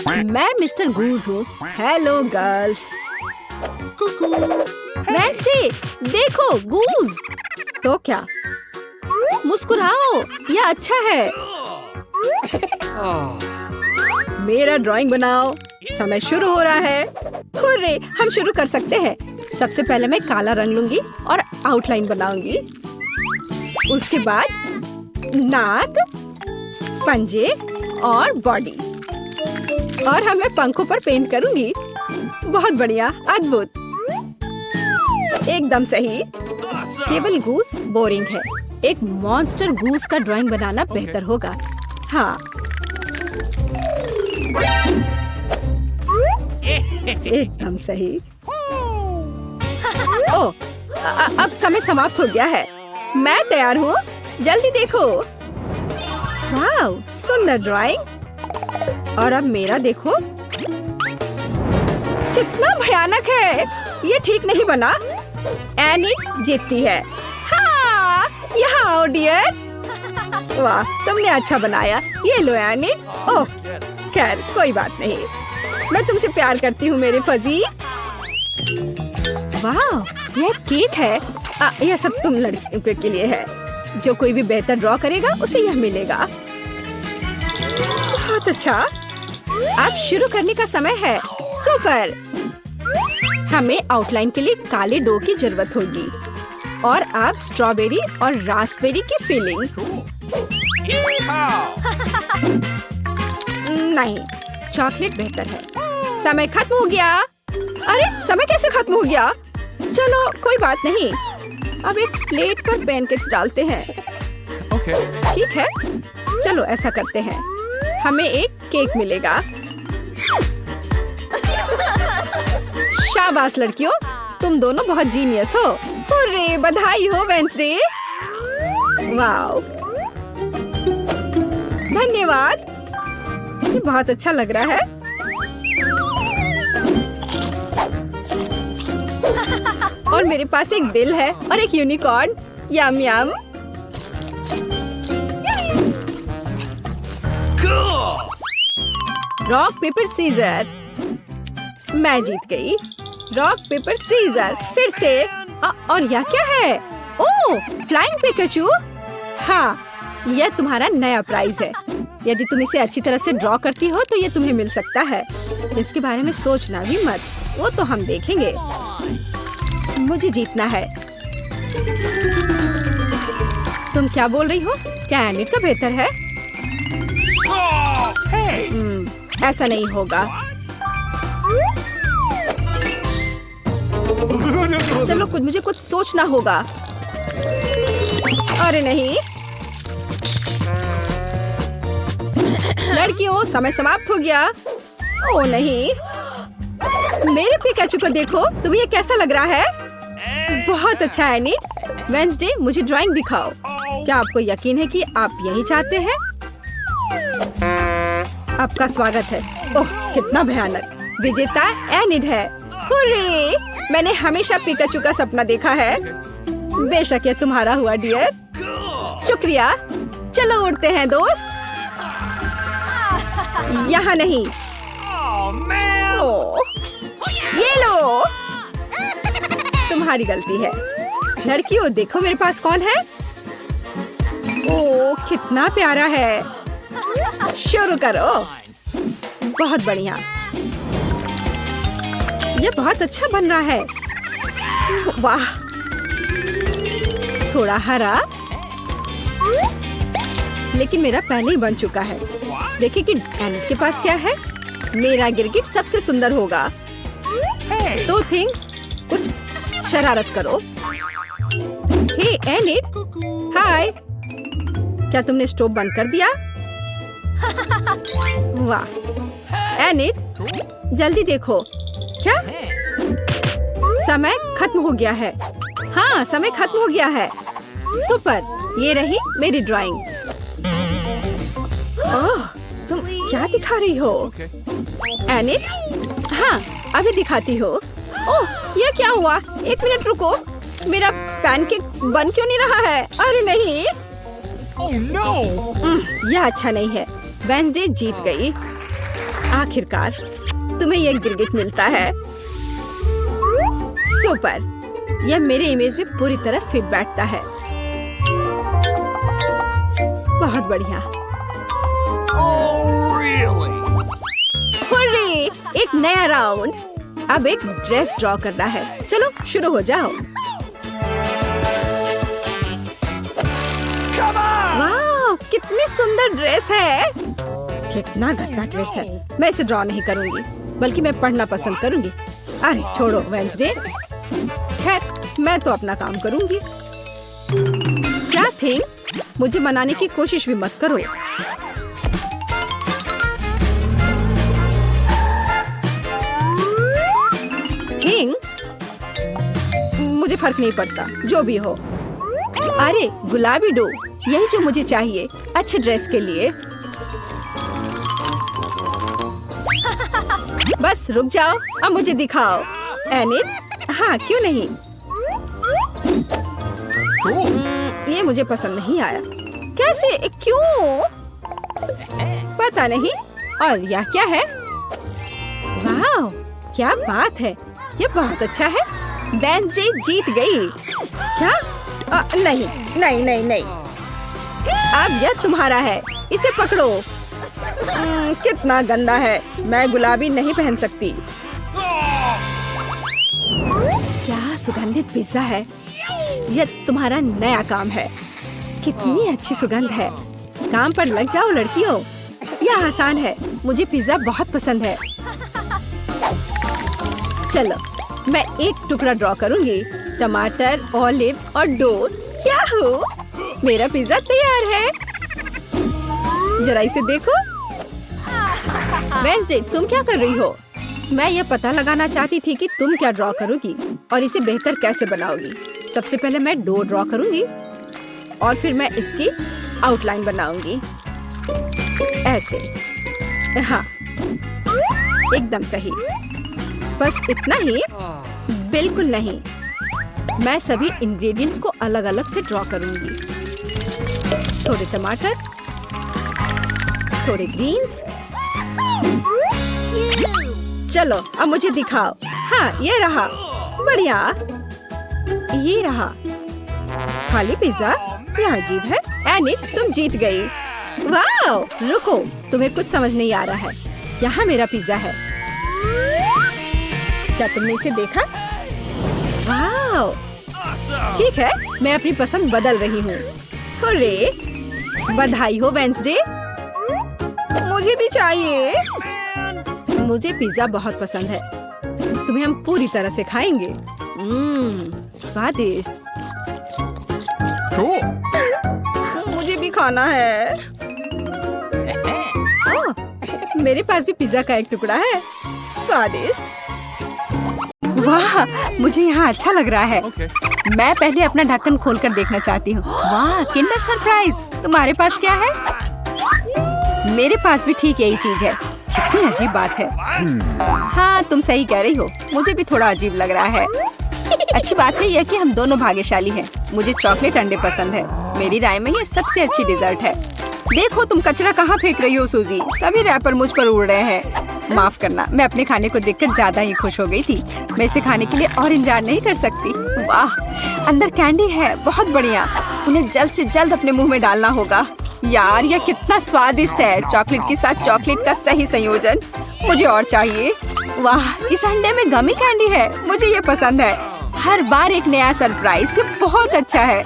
मैं मिस्टर गूज हूँ। Hello girls. Wednesday, देखो गूज। तो क्या? मुस्कुराओ, यह अच्छा है। मेरा ड्राइंग बनाओ। समय शुरू हो रहा है। हुर्रे, हम शुरू कर सकते हैं। सबसे पहले मैं काला रंग लूंगी और आउटलाइन बनाऊंगी। उसके बाद नाक, पंजे और बॉडी। और हमें पंखों पर पेंट करूंगी। बहुत बढ़िया, अद्भुत, एकदम सही। केवल गूस बोरिंग है। एक मॉन्स्टर गूस का ड्राइंग बनाना बेहतर होगा। हाँ, एकदम सही। ओह, अब समय समाप्त हो गया है। मैं तैयार हूँ, जल्दी देखो। वाव, सुंदर ड्राइंग। और अब मेरा देखो, कितना भयानक है। ये ठीक नहीं बना। एनिट जीतती है। हाँ, यहाँ आओ डियर। वाह, तुमने अच्छा बनाया। ये लो एनिट। ओह, खैर कोई बात नहीं। मैं तुमसे प्यार करती हूँ मेरे फजी। वाह, यह केक है। यह सब तुम लड़कियों के लिए है। जो कोई भी बेहतर ड्रॉ करेगा उसे यह मिलेगा। बहुत अच्छा। अब शुरू करने का समय है। सुपर। हमें आउटलाइन के लिए काले डो की जरूरत होगी। और अब स्ट्रॉबेरी और रास्पबेरी की फिलिंग। नहीं, चॉकलेट बेहतर है। समय खत्म हो गया। अरे, समय कैसे खत्म हो गया? चलो कोई बात नहीं। अब एक प्लेट पर पैनकेक्स डालते हैं। ठीक है, चलो ऐसा करते हैं। हमें एक केक मिलेगा। शाबाश लड़कियों, तुम दोनों बहुत जीनियस हो। हुर्रे, बधाई हो वेंसडे। वाओ, धन्यवाद। ये बहुत अच्छा लग रहा है। और मेरे पास एक दिल है और एक unicorn. Yum yum. Rock paper scissor. मैं जीत गई। रॉक पेपर सीजर, फिर से। और यह क्या है? ओह, फ्लाइंग पिकाचू। हाँ, यह तुम्हारा नया प्राइज है। यदि तुम इसे अच्छी तरह से ड्रॉ करती हो तो यह तुम्हें मिल सकता है। इसके बारे में सोचना भी मत, वो तो हम देखेंगे। मुझे जीतना है। तुम क्या बोल रही हो? क्या एनिट का बेहतर है? ऐसा नहीं होगा। चलो, मुझे कुछ सोचना होगा। अरे नहीं, लड़कियों, समय समाप्त हो गया। ओ नहीं, मेरे पिकाचू को देखो। तुम्हें ये कैसा लग रहा है? बहुत अच्छा है एनिट। वेंसडे, मुझे ड्राइंग दिखाओ। क्या आपको यकीन है कि आप यही चाहते हैं? आपका स्वागत है। ओह, कितना भयानक। विजेता एनिट है। हुर्रे, मैंने हमेशा पिकाचू का सपना देखा है। बेशक ये तुम्हारा हुआ डियर। शुक्रिया। चलो उड़ते हैं दोस्त। यहाँ नहीं। ओह, ये लो। तुम्हारी गलती है। लड़कियों, देखो मेरे पास कौन है। ओह, कितना प्यारा है। शुरू करो। बहुत बढ़िया। ये बहुत अच्छा बन रहा है। वाह, थोड़ा हरा, लेकिन मेरा पहले ही बन चुका है। देखिए कि एनिट के पास क्या है। मेरा गिरगिट सबसे सुंदर होगा। तो थिंक, कुछ शरारत करो। हे एनिट, हाय। क्या तुमने स्टोव बंद कर दिया? वाह एनिट, जल्दी देखो। क्या? समय खत्म हो गया है। हाँ, समय खत्म हो गया है। सुपर, ये रही मेरी ड्राइंग। ओह, तुम क्या दिखा रही हो? एनिट, हाँ, अभी दिखाती हो। ओह, ये क्या हुआ? एक मिनट रुको। मेरा पैनकेक बन क्यों नहीं रहा है? अरे नहीं। Oh no! यह अच्छा नहीं है। वेंसडे जीत गई। आखिरकार तुम्हें यह गिरगिट मिलता है। सुपर, यह मेरे इमेज में पूरी तरह फिट बैठता है। बहुत बढ़िया। हुर्रे, एक नया राउंड। अब एक ड्रेस ड्रॉ करना है। चलो शुरू हो जाओ। वाह, कितनी सुंदर ड्रेस है। कितना गंदा ड्रेस है। मैं इसे ड्रॉ नहीं करूंगी, बल्कि मैं पढ़ना पसंद करूंगी। अरे छोड़ो वेंसडे। खैर, मैं तो अपना काम करूंगी। क्या थिंग, मुझे मनाने की कोशिश भी मत करो। थिंग, मुझे फर्क नहीं पड़ता, जो भी हो। अरे गुलाबी डो, यही जो मुझे चाहिए अच्छे ड्रेस के लिए। बस रुक जाओ, अब मुझे दिखाओ। एनिट, हाँ क्यों नहीं। ये मुझे पसंद नहीं आया। कैसे, क्यों? पता नहीं। और यह क्या है? वाह, क्या बात है, ये बहुत अच्छा है। वेंसडे जीत गई। क्या? नहीं नहीं नहीं नहीं। अब यह तुम्हारा है, इसे पकड़ो। कितना गंदा है, मैं गुलाबी नहीं पहन सकती। क्या सुगंधित पिज्जा है। यह तुम्हारा नया काम है। कितनी अच्छी सुगंध है। काम पर लग जाओ लड़कियों, यह आसान है। मुझे पिज्जा बहुत पसंद है। चलो, मैं एक टुकड़ा ड्रॉ करूंगी। टमाटर, ऑलिव और डो। क्या हो, मेरा पिज्जा तैयार है। जरा इसे देखो। वेंसडे, तुम क्या कर रही हो? मैं यह पता लगाना चाहती थी कि तुम क्या ड्रॉ करोगी और इसे बेहतर कैसे बनाओगी। सबसे पहले मैं डो ड्रॉ करूंगी और फिर मैं इसकी आउटलाइन बनाऊंगी। ऐसे, हाँ, एकदम सही। बस इतना ही? बिल्कुल नहीं। मैं सभी इंग्रेडिएंट्स को अलग अलग से ड्रॉ करूंगी। थोड़े टमाटर, थोड़े ग्रीन्स। चलो अब मुझे दिखाओ। हाँ, ये रहा। बढ़िया, ये रहा। खाली पिज्जा, यह अजीब है। एनिट, तुम जीत गई। वाह, रुको, तुम्हें कुछ समझ नहीं आ रहा है। यहाँ मेरा पिज्जा है। क्या तुमने इसे देखा? वाह, ठीक है, मैं अपनी पसंद बदल रही हूँ। हुर्रे, बधाई हो वेंसडे। मुझे भी चाहिए। मुझे पिज्जा बहुत पसंद है। तुम्हें हम पूरी तरह से खाएंगे। स्वादिष्ट। मुझे भी खाना है। मेरे पास भी पिज्जा का एक टुकड़ा है। स्वादिष्ट। वाह, मुझे यहाँ अच्छा लग रहा है। मैं पहले अपना ढक्कन खोलकर देखना चाहती हूँ। वाह, किंडर सरप्राइज। तुम्हारे पास क्या है? मेरे पास भी ठीक यही चीज है। कितनी अजीब बात है। हाँ, तुम सही कह रही हो, मुझे भी थोड़ा अजीब लग रहा है। अच्छी बात है यह कि हम दोनों भाग्यशाली हैं। मुझे चॉकलेट अंडे पसंद है। मेरी राय में ये सबसे अच्छी डिजर्ट है। देखो तुम कचरा कहाँ फेंक रही हो सूजी। सभी रैपर मुझ पर उड़ रहे हैं। माफ करना, मैं अपने खाने को देखकर ज्यादा ही खुश हो गई थी। मैं इसे खाने के लिए और इंतजार नहीं कर सकती। वाह, अंदर कैंडी है, बहुत बढ़िया। उन्हें जल्द से जल्द अपने मुंह में डालना होगा। यार, यह कितना स्वादिष्ट है। चॉकलेट के साथ चॉकलेट का सही संयोजन। मुझे और चाहिए। वाह, इस अंडे में गमी कैंडी है। मुझे ये पसंद है। हर बार एक नया सरप्राइज। ये बहुत अच्छा है।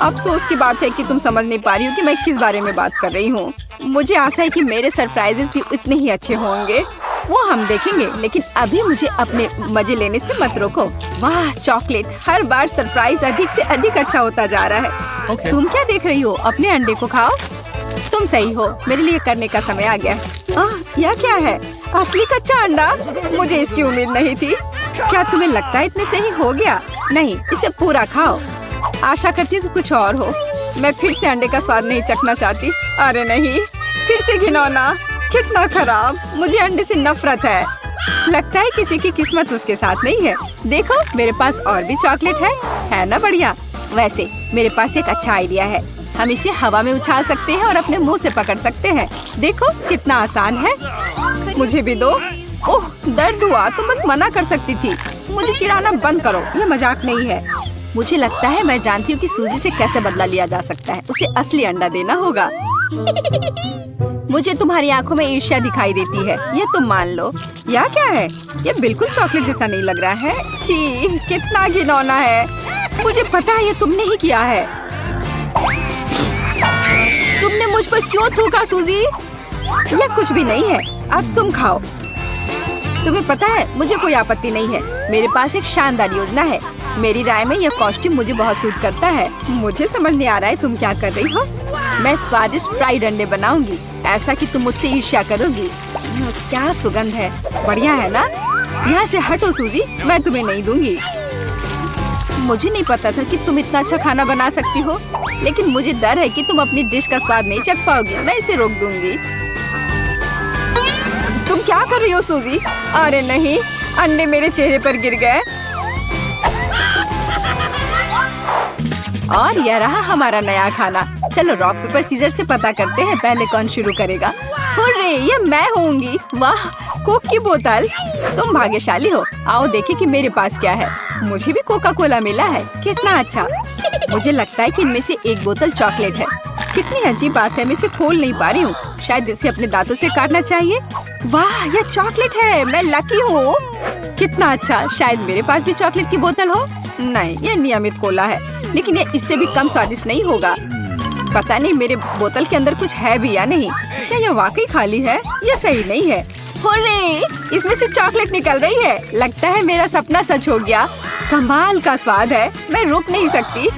अफसोस की बात है कि तुम समझ नहीं पा रही हो कि मैं किस बारे में बात कर रही हूँ। मुझे आशा है कि मेरे सरप्राइजेस भी उतने ही अच्छे होंगे। वो हम देखेंगे, लेकिन अभी मुझे अपने मजे लेने से मत रोको। वाह, चॉकलेट। हर बार सरप्राइज अधिक से अधिक अच्छा होता जा रहा है। तुम क्या देख रही हो? अपने अंडे को खाओ। तुम सही हो, मेरे लिए करने का समय आ गया। यह क्या है? असली कच्चा अंडा? मुझे इसकी उम्मीद नहीं थी। क्या तुम्हें लगता है इतने से ही हो गया? नहीं, इसे पूरा खाओ। आशा करती हूँ कि कुछ और हो। मैं फिर से अंडे का स्वाद नहीं चखना चाहती। अरे नहीं, फिर से घिनौना। कितना खराब। मुझे अंडे से नफरत है। लगता है किसी की किस्मत उसके साथ नहीं है। देखो, मेरे पास और भी चॉकलेट है ना? बढ़िया। वैसे मेरे पास एक अच्छा आइडिया है। हम इसे हवा में उछाल सकते हैं और अपने मुंह से पकड़ सकते हैं। देखो कितना आसान है। मुझे भी दो। ओह, दर्द हुआ। तुम बस मना कर सकती थी। मुझे चिढ़ाना बंद करो, ये मजाक नहीं है। मुझे लगता है मैं जानती हूँ कि सूजी से कैसे बदला लिया जा सकता है। उसे असली अंडा देना होगा। मुझे तुम्हारी आंखों में ईर्ष्या दिखाई देती है, ये तुम मान लो। यह क्या है? ये बिल्कुल चॉकलेट जैसा नहीं लग रहा है। छी, कितना घिनौना है। मुझे पता है ये तुमने ही किया है। तुमने मुझ पर क्यों थूका सूजी? यह कुछ भी नहीं है, अब तुम खाओ। तुम्हें पता है मुझे कोई आपत्ति नहीं है। मेरे पास एक शानदार योजना है। मेरी राय में यह कॉस्ट्यूम मुझे बहुत सूट करता है। मुझे समझ नहीं आ रहा है तुम क्या कर रही हो। मैं स्वादिष्ट फ्राइड अंडे बनाऊंगी, ऐसा कि तुम मुझसे ईर्ष्या करोगी। क्या सुगंध है, बढ़िया है ना? यहाँ से हटो सूजी, मैं तुम्हें नहीं दूंगी। मुझे नहीं पता था कि तुम इतना अच्छा खाना बना सकती हो, लेकिन मुझे डर है कि तुम अपनी डिश का स्वाद नहीं चख पाओगी। मैं इसे रोक दूंगी। तुम क्या कर रही हो सूजी? अरे नहीं, अंडे मेरे चेहरे पर गिर गए। और यह रहा हमारा नया खाना। चलो रॉक पेपर सीजर से पता करते हैं पहले कौन शुरू करेगा। हुर्रे, ये मैं होंगी। वाह, कोक की बोतल। तुम भाग्यशाली हो। आओ देखें कि मेरे पास क्या है। मुझे भी कोका कोला मिला है, कितना अच्छा। मुझे लगता है कि इनमें से एक बोतल चॉकलेट है। कितनी अजीब बात है, मैं इसे खोल नहीं पा रही हूँ। शायद इसे अपने दांतों से काटना चाहिए। वाह, यह चॉकलेट है, मैं लकी हूँ। कितना अच्छा। शायद मेरे पास भी चॉकलेट की बोतल हो। नहीं, यह नियमित कोला है, लेकिन यह इससे भी कम स्वादिष्ट नहीं होगा। पता नहीं मेरे बोतल के अंदर कुछ है भी या नहीं। क्या यह वाकई खाली है? यह सही नहीं है। हुर्रे, इसमें से चॉकलेट निकल रही है। लगता है मेरा सपना सच हो गया। कमाल का स्वाद है, मैं रुक नहीं सकती।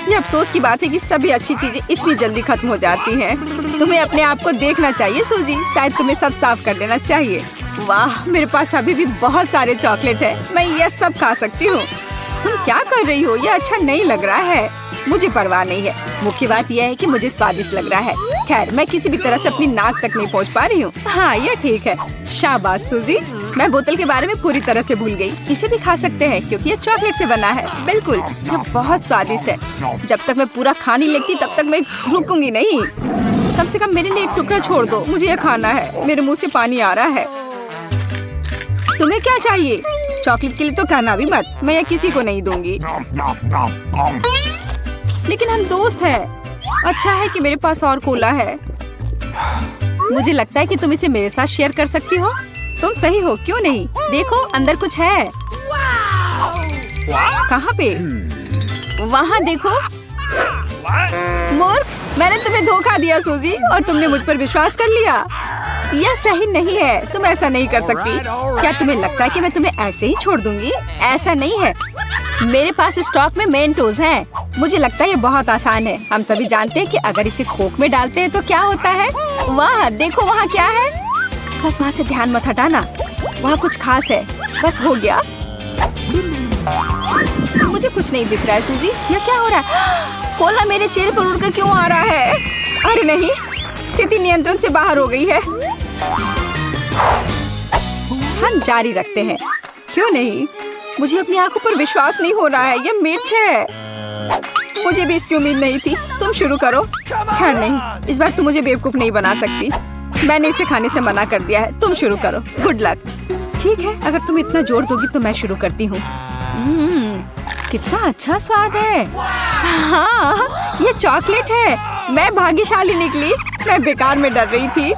ये अफसोस की बात है कि सभी अच्छी चीजें इतनी जल्दी खत्म हो जाती हैं। तुम्हें अपने आप को देखना चाहिए सूजी, शायद तुम्हें सब साफ कर देना चाहिए। वाह, मेरे पास अभी भी बहुत सारे चॉकलेट है, मैं ये सब खा सकती हूँ। तुम क्या कर रही हो? ये अच्छा नहीं लग रहा है। मुझे परवाह नहीं है, मुख्य बात यह है कि मुझे स्वादिष्ट लग रहा है। खैर, मैं किसी भी तरह से अपनी नाक तक नहीं पहुंच पा रही हूँ। हाँ, ये ठीक है। शाबाश सूजी, मैं बोतल के बारे में पूरी तरह से भूल गई। इसे भी खा सकते हैं क्योंकि ये चॉकलेट से बना है। बिल्कुल, ये बहुत स्वादिष्ट है। जब तक मैं पूरा खा नहीं लेती तब तक मैं रुकूंगी नहीं। कम से कम मेरे लिए एक टुकड़ा छोड़ दो, मुझे ये खाना है। मेरे मुंह से पानी आ रहा है। तुम्हें क्या चाहिए? चॉकलेट के लिए तो कहना भी मत, मैं ये किसी को नहीं दूंगी। लेकिन हम दोस्त हैं। अच्छा है कि मेरे पास और कोला है। मुझे लगता है कि तुम इसे मेरे साथ शेयर कर सकती हो। तुम सही हो, क्यों नहीं? देखो, अंदर कुछ है। कहाँ पे? वहाँ देखो। मूर्ख, मैंने तुम्हें धोखा दिया सूजी, और तुमने मुझ पर विश्वास कर लिया। यह सही नहीं है, तुम ऐसा नहीं कर सकती। क्या तुम्हें लगता है कि मैं तुम्हें ऐसे ही छोड़ दूंगी? ऐसा नहीं है। मेरे पास स्टॉक में मेंटोस हैं। मुझे लगता है ये बहुत आसान है। हम सभी जानते हैं कि अगर इसे कोक में डालते हैं तो क्या होता है। वाह, देखो वहाँ क्या है। बस वहाँ से ध्यान मत हटाना, वहाँ कुछ खास है। बस हो गया। मुझे कुछ नहीं दिख रहा है सूजी, यह क्या हो रहा है? कोला मेरे चेहरे पर उड़कर क्यों आ रहा है? अरे नहीं, स्थिति नियंत्रण से बाहर हो गई है। हम जारी रखते हैं, क्यों नहीं? मुझे अपनी आंखों पर विश्वास नहीं हो रहा है। ये मिर्च है। मुझे भी इसकी उम्मीद नहीं थी। तुम शुरू करो। खैर नहीं, इस बार तुम मुझे बेवकूफ नहीं बना सकती। मैंने इसे खाने से मना कर दिया है। तुम शुरू करो। Good luck. ठीक है, अगर तुम इतना जोर दोगी तो मैं शुरू करती हूँ। कितना अच्छा स्वाद है। हाँ, ये चॉकलेट है। मैं भाग्यशाली निकली। मैं बेकार में डर रही थी।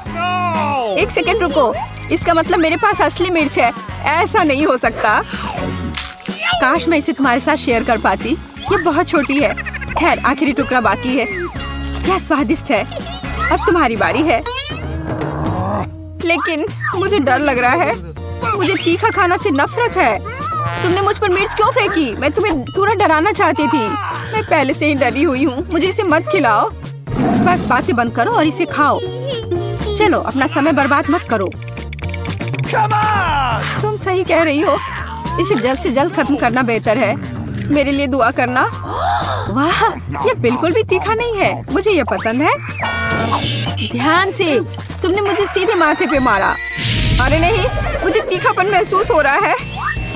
एक सेकंड रुको, इसका मतलब मेरे पास असली मिर्च है। ऐसा नहीं हो सकता। काश मैं इसे तुम्हारे साथ शेयर कर पाती। ये बहुत छोटी है। खैर, आखिरी टुकड़ा बाकी है। क्या स्वादिष्ट है। अब तुम्हारी बारी है। लेकिन मुझे डर लग रहा है। मुझे तीखा खाना से नफरत है। तुमने मुझ पर मिर्च क्यों फेंकी? मैं तुम्हें थोड़ा डराना चाहती थी। मैं पहले से ही डरी हुई हूँ। मुझे इसे मत खिलाओ। बस बातें बंद करो और इसे खाओ। चलो, अपना समय बर्बाद मत करो। तुम सही कह रही हो। इसे जल्द से जल्द खत्म करना बेहतर है। मेरे लिए दुआ करना। वाह, ये बिल्कुल भी तीखा नहीं है। मुझे ये पसंद है। ध्यान से, तुमने मुझे सीधे माथे पे मारा। अरे नहीं, मुझे तीखापन महसूस हो रहा है।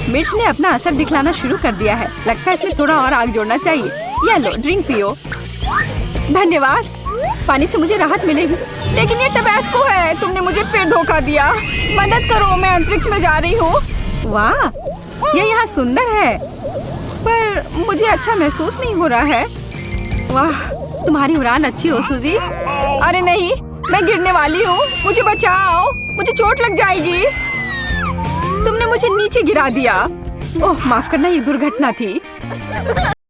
मिर्च ने अपना असर दिखलाना शुरू कर दिया है। लगता है इसमें थोड़ा और आग जोड़ना चाहिए। ये लो, ड्रिंक पियो। धन्यवाद। पानी से मुझे राहत मिलेगी। लेकिन ये टबैस्को है, तुमने मुझे फिर धोखा दिया। मदद करो, मैं अंतरिक्ष में जा रही हूँ। वाह, ये यहाँ सुंदर है, पर मुझे अच्छा महसूस नहीं हो रहा है। वाह, तुम्हारी उड़ान अच्छी हो सूजी। अरे नहीं, मैं गिरने वाली हूँ, मुझे बचाओ, मुझे चोट लग जाएगी। तुमने मुझे नीचे गिरा दिया। ओह माफ करना, ये दुर्घटना थी।